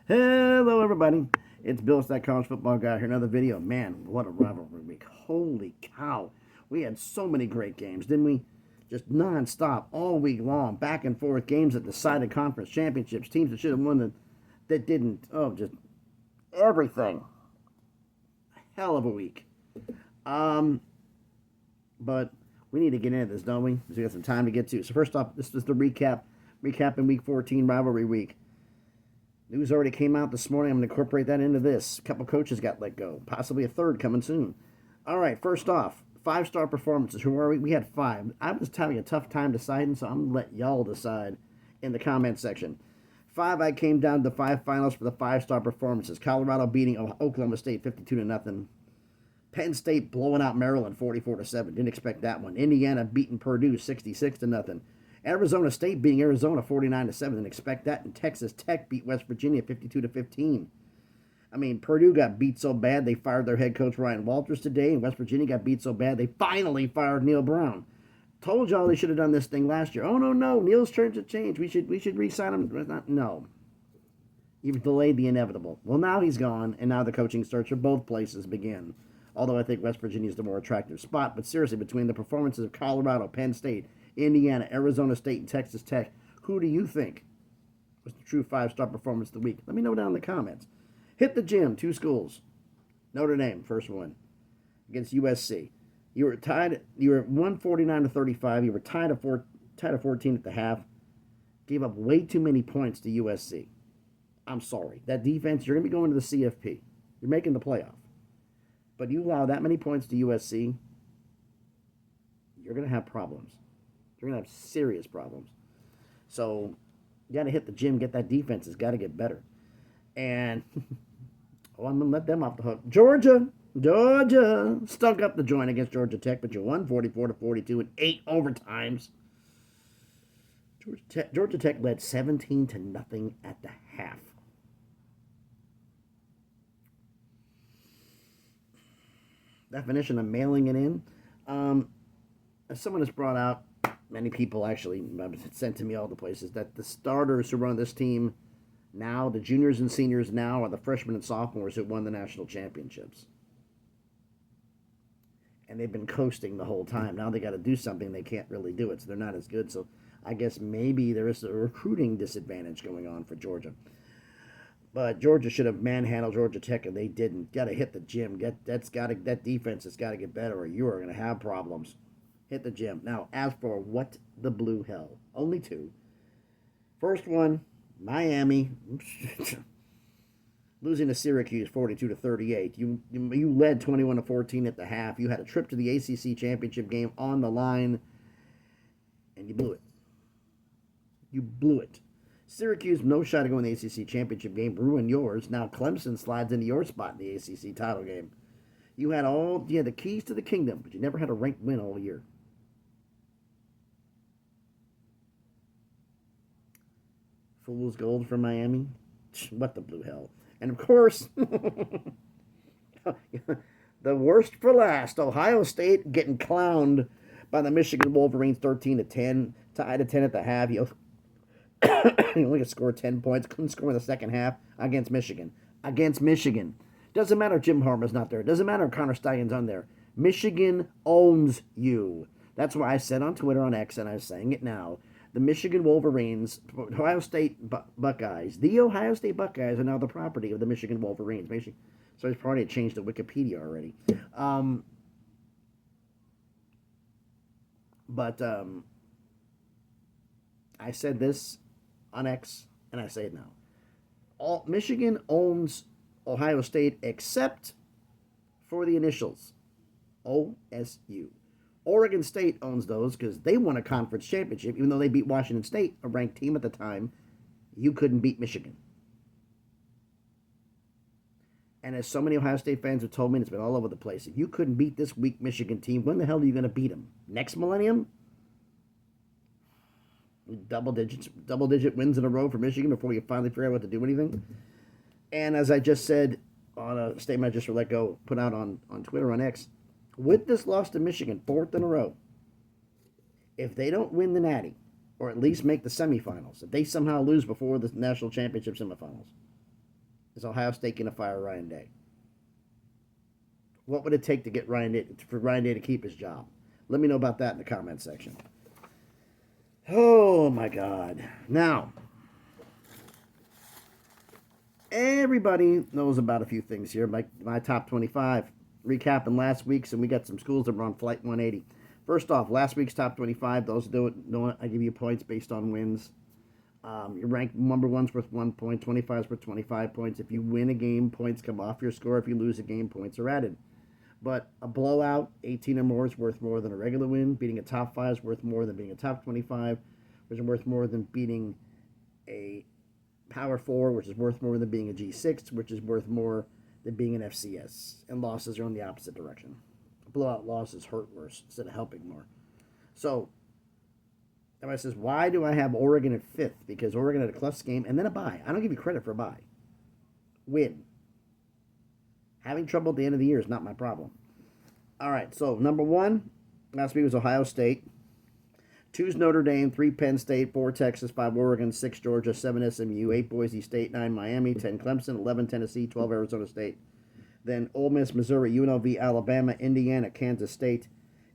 Hello, everybody. It's Bill, that college football guy here. Another video. Man, what a rivalry week. Holy cow. We had so many great games, didn't we? Just nonstop, all week long, back and forth games that decided conference championships, teams that should have won that didn't. Oh, just everything. Hell of a week. Um, but we need to get into this, don't we? Because we got some time to get to. So first off, this is the recapping week 14 rivalry week. News already came out this morning. I'm going to incorporate that into this. A couple coaches got let go. Possibly a third coming soon. All right, first off, five-star performances. Who are we? We had five. I was having a tough time deciding, so I'm going to let y'all decide in the comment section. Five, I came down to the five finals for the five-star performances. Colorado beating Oklahoma State 52-0. Penn State blowing out Maryland 44-7. Didn't expect that one. Indiana beating Purdue 66-0. Arizona State beating Arizona 49-7. Didn't expect that. And Texas Tech beat West Virginia 52-15. I mean, Purdue got beat so bad they fired their head coach Ryan Walters today, and West Virginia got beat so bad they finally fired Neil Brown. Told y'all they should have done this thing last year. Oh no, Neil's turn to change. We should re-sign him. No, you've delayed the inevitable. Well, now he's gone, and now the coaching search for both places begin. Although I think West Virginia is the more attractive spot, but seriously, between the performances of Colorado, Penn State, Indiana, Arizona State, and Texas Tech, who do you think was the true five-star performance of the week? Let me know down in the comments. Hit the gym, two schools. Notre Dame, first one, against USC. You were tied. You were 149-35. You were tied at 14 at the half. Gave up way too many points to USC. I'm sorry. That defense, you're going to be going to the CFP. You're making the playoff. But you allow that many points to USC, you're going to have problems. You're going to have serious problems. So you got to hit the gym, get that defense. It's got to get better. And I'm going to let them off the hook. Georgia stunk up the joint against Georgia Tech, but you won 44-42 in 8 overtimes. Georgia Tech led 17-0 at the half. Definition of mailing it in. As someone has brought out, many people actually sent to me all the places, that the starters who run this team now, the juniors and seniors now, are the freshmen and sophomores who won the national championships. And they've been coasting the whole time. Now they got to do something. They can't really do it, so they're not as good. So I guess maybe there is a recruiting disadvantage going on for Georgia. But Georgia should have manhandled Georgia Tech, and they didn't. Got to hit the gym. That defense has got to get better, or you are going to have problems. Hit the gym. Now, as for what the blue hell, only two. First one, Miami losing to Syracuse 42-38. You led 21-14 at the half. You had a trip to the ACC championship game on the line, and you blew it. You blew it. Syracuse, no shot to go in the ACC championship game, ruined yours. Now Clemson slides into your spot in the ACC title game. You had the keys to the kingdom, but you never had a ranked win all year. Fool's gold for Miami. What the blue hell? And of course, the worst for last. Ohio State getting clowned by the Michigan Wolverines 13-10, tied at 10 at the half. You only could score 10 points. Couldn't score in the second half against Michigan. Doesn't matter if Jim Harbaugh not there. Doesn't matter if Connor Stalions on there. Michigan owns you. That's why I said on Twitter, on X, and I'm saying it now. The Michigan Wolverines, Ohio State Buckeyes, the Ohio State Buckeyes are now the property of the Michigan Wolverines. So it's probably changed to Wikipedia already. But I said this on X, and I say it now. Michigan owns Ohio State except for the initials, OSU. Oregon State owns those because they won a conference championship, even though they beat Washington State, a ranked team at the time. You couldn't beat Michigan. And as so many Ohio State fans have told me, and it's been all over the place, if you couldn't beat this weak Michigan team, when the hell are you going to beat them? Next millennium? Double digit wins in a row for Michigan before you finally figure out what to do anything. And as I just said on a statement I just put out on Twitter, on X, with this loss to Michigan, 4th in a row, if they don't win the Natty, or at least make the semifinals, if they somehow lose before the national championship semifinals, Is Ohio State going to fire Ryan Day? What would it take to get for Ryan Day to keep his job? Let me know about that in the comment section. Oh my God. Now, everybody knows about a few things here. My top 25. Recapping last week's, and we got some schools that were on Flight 180. First off, last week's top 25. Those who know it, I give you points based on wins. Your ranked number one's worth 1 point, 25 is worth 25 points. If you win a game, points come off your score. If you lose a game, points are added. But a blowout, 18 or more, is worth more than a regular win. Beating a top 5 is worth more than being a top 25, which is worth more than beating a Power 4, which is worth more than being a G6, which is worth more than being an FCS. And losses are in the opposite direction. Blowout losses hurt worse instead of helping more. So, everybody says, why do I have Oregon at 5th? Because Oregon had a close game and then a bye. I don't give you credit for a bye. Win. Having trouble at the end of the year is not my problem. All right, so number 1, last week was Ohio State. 2 is Notre Dame, 3 Penn State, 4 Texas, 5 Oregon, 6 Georgia, 7 SMU, 8 Boise State, 9 Miami, 10 Clemson, 11 Tennessee, 12 Arizona State. Then Ole Miss, Missouri, UNLV, Alabama, Indiana, Kansas State,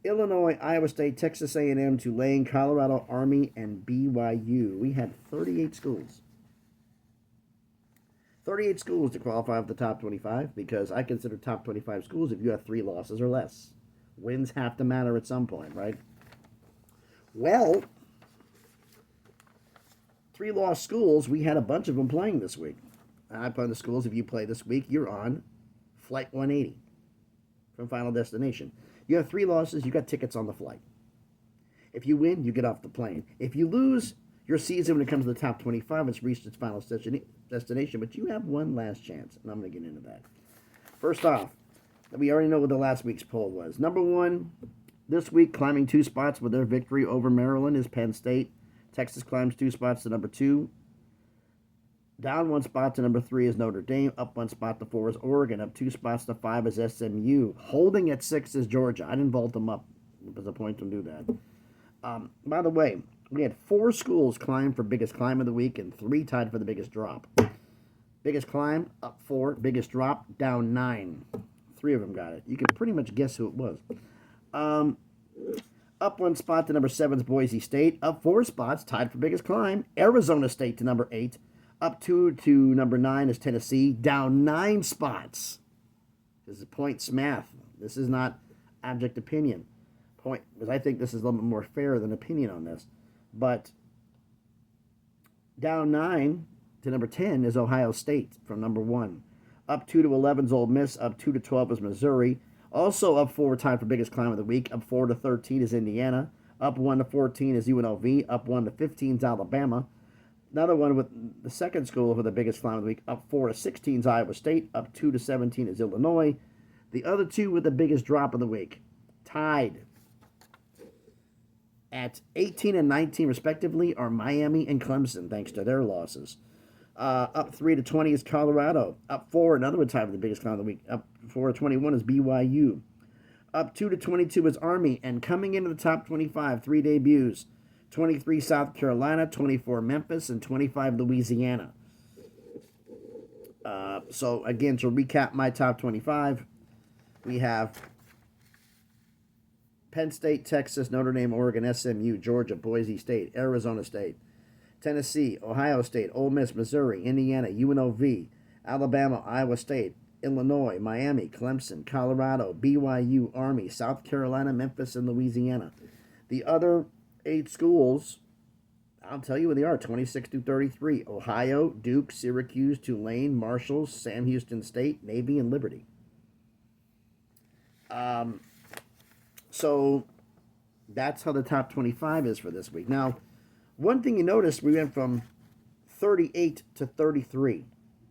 Illinois, Iowa State, Texas A&M, Tulane, Colorado, Army, and BYU. We had 38 schools. 38 schools to qualify for the top 25 because I consider top 25 schools if you have 3 losses or less. Wins have to matter at some point, right? Well, 3 lost schools, we had a bunch of them playing this week. I play in the schools. If you play this week, you're on Flight 180 from Final Destination. You have 3 losses, you got tickets on the flight. If you win, you get off the plane. If you lose, your season when it comes to the top 25, it's reached its final destination, but you have one last chance, and I'm going to get into that. First off, we already know what the last week's poll was. Number 1, this week, climbing 2 spots with their victory over Maryland is Penn State. Texas climbs 2 spots to number 2. Down 1 spot to number 3 is Notre Dame. Up 1 spot to 4 is Oregon. Up 2 spots to 5 is SMU. Holding at 6 is Georgia. I didn't vault them up. There's a point to do that. By the way, we had 4 schools climb for biggest climb of the week and 3 tied for the biggest drop. Biggest climb, up 4. Biggest drop, down 9. 3 of them got it. You can pretty much guess who it was. Up 1 spot to number 7 is Boise State. Up 4 spots, tied for biggest climb, Arizona State to number 8. Up 2 to number 9 is Tennessee. Down 9 spots. This is points math. This is not abject opinion. Because I think this is a little bit more fair than opinion on this. But down 9 to number 10 is Ohio State from number 1. Up 2 to 11 is Ole Miss. Up 2 to 12 is Missouri. Also up 4, tied for biggest climb of the week. Up 4 to 13 is Indiana. Up 1 to 14 is UNLV. Up 1 to 15 is Alabama. Another one with the second school for the biggest climb of the week. Up 4 to 16 is Iowa State. Up 2 to 17 is Illinois. The other 2 with the biggest drop of the week, tied at 18 and 19 respectively, are Miami and Clemson, thanks to their losses. Up 3 to 20 is Colorado. Up 4, another one tied for the biggest climb of the week. Up 4 to 21 is BYU. Up 2 to 22 is Army. And coming into the top 25, 3 debuts. 23 South Carolina, 24 Memphis, and 25 Louisiana. So, again, to recap my top 25, we have Penn State, Texas, Notre Dame, Oregon, SMU, Georgia, Boise State, Arizona State, Tennessee, Ohio State, Ole Miss, Missouri, Indiana, UNLV, Alabama, Iowa State, Illinois, Miami, Clemson, Colorado, BYU, Army, South Carolina, Memphis, and Louisiana. The other 8 schools, I'll tell you what they are, 26 through 33. Ohio, Duke, Syracuse, Tulane, Marshall, Sam Houston State, Navy, and Liberty. So that's how the top 25 is for this week. Now, one thing you notice, we went from 38 to 33.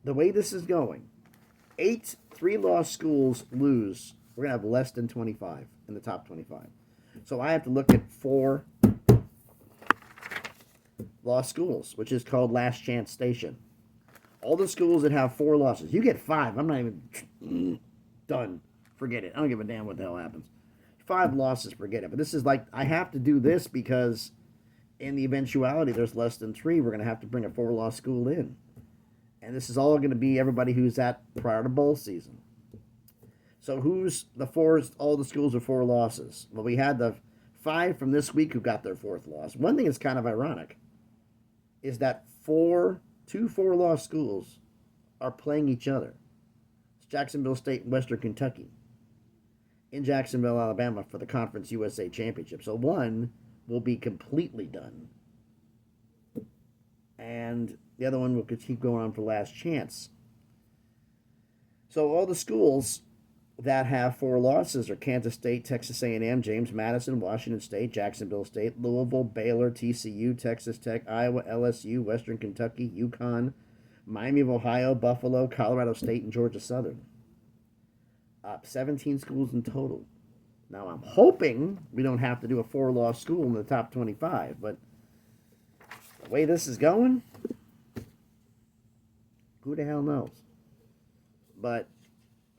The way this is going, 8 3-loss schools lose. We're going to have less than 25 in the top 25. So I have to look at 4 lost schools, which is called Last Chance Station. All the schools that have 4 losses, you get 5. I'm not even done. Forget it. I don't give a damn what the hell happens. 5 losses, forget it. But this is like, I have to do this because in the eventuality there's less than 3, we're going to have to bring a 4-loss school in. And this is all going to be everybody who's at prior to bowl season. So who's the four? All the schools are 4 losses. Well, we had the 5 from this week who got their 4th loss. One thing that's kind of ironic is that 2 4-loss schools are playing each other. It's Jacksonville State and Western Kentucky in Jacksonville, Alabama for the Conference USA Championship. So one will be completely done. And the other one will keep going on for last chance. So all the schools that have 4 losses are Kansas State, Texas A&M, James Madison, Washington State, Jacksonville State, Louisville, Baylor, TCU, Texas Tech, Iowa, LSU, Western Kentucky, UConn, Miami of Ohio, Buffalo, Colorado State, and Georgia Southern. 17 schools in total. Now I'm hoping we don't have to do a 4-loss school in the top 25, but the way this is going, who the hell knows? But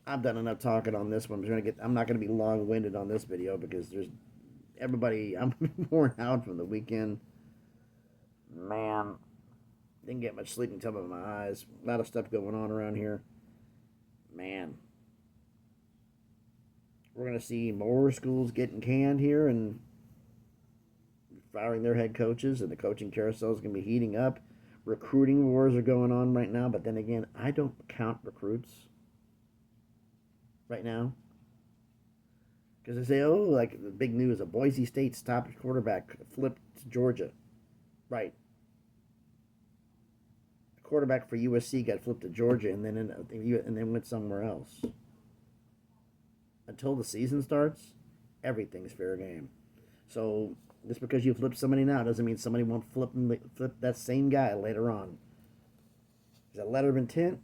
I've done enough talking on this one. I'm not going to be long-winded on this video because I'm worn out from the weekend. Man, didn't get much sleep until my eyes. A lot of stuff going on around here. Man, we're going to see more schools getting canned here and firing their head coaches, and the coaching carousel is going to be heating up. Recruiting wars are going on right now, but then again, I don't count recruits right now. Because they say, oh, like the big news, a Boise State's top quarterback flipped to Georgia. Right. The quarterback for USC got flipped to Georgia and then went somewhere else. Until the season starts, everything's fair game. So just because you flip somebody now doesn't mean somebody won't flip that same guy later on. Is that a letter of intent?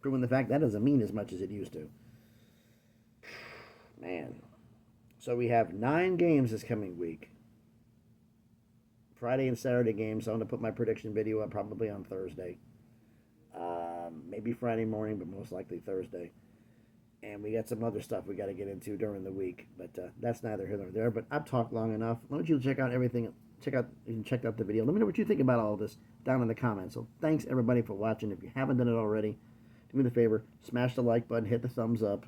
Proving the fact that doesn't mean as much as it used to. Man. So we have 9 games this coming week. Friday and Saturday games. So I'm going to put my prediction video up probably on Thursday. Maybe Friday morning, but most likely Thursday. And we got some other stuff we got to get into during the week. But that's neither here nor there. But I've talked long enough. Why don't you check out everything? Check out the video. Let me know what you think about all this down in the comments. So thanks everybody for watching. If you haven't done it already, do me the favor, smash the like button, hit the thumbs up.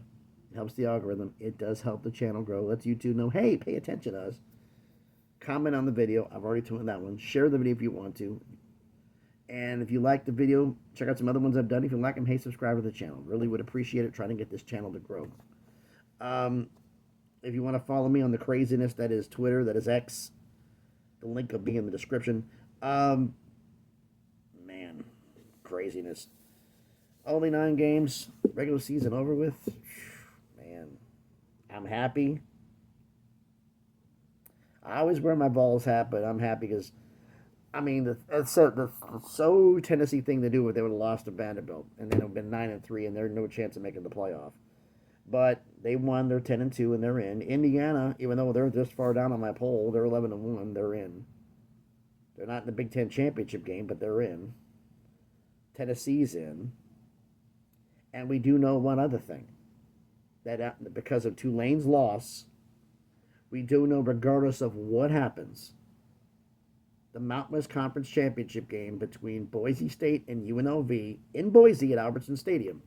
It helps the algorithm. It does help the channel grow. Lets YouTube know, hey, pay attention to us. Comment on the video. I've already told that one. Share the video if you want to. And if you like the video, check out some other ones I've done. If you like them, hey, subscribe to the channel. Really would appreciate it, trying to get this channel to grow. If you want to follow me on the craziness that is Twitter, that is X, the link will be in the description. Man, craziness. Only 9 games, regular season over with. Man, I'm happy. I always wear my Vols hat, but I'm happy because, I mean, it's so Tennessee thing to do with they would have lost to Vanderbilt, and then it would have been 9-3, and there's no chance of making the playoff. But they won, they're 10-2, and they're in. Indiana, even though they're this far down on my poll, they're 11-1, they're in. They're not in the Big Ten championship game, but they're in. Tennessee's in. And we do know one other thing. That because of Tulane's loss, we do know regardless of what happens, the Mountain West Conference Championship game between Boise State and UNLV in Boise at Albertson Stadium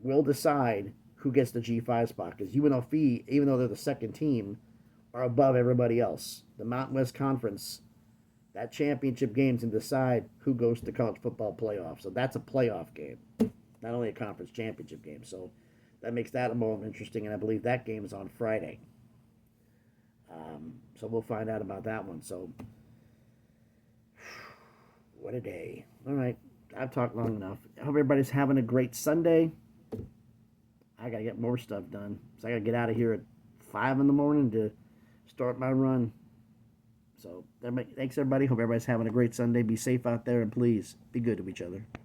will decide who gets the G5 spot. Because UNLV, even though they're the second team, are above everybody else. The Mountain West Conference, that championship game can decide who goes to the college football playoff. So that's a playoff game, not only a conference championship game. So that makes that more interesting, and I believe that game is on Friday. So we'll find out about that one. So, what a day. All right, I've talked long enough. I hope everybody's having a great Sunday. I got to get more stuff done. So I got to get out of here at 5 in the morning to start my run. So, thanks everybody. Hope everybody's having a great Sunday. Be safe out there, and please be good to each other.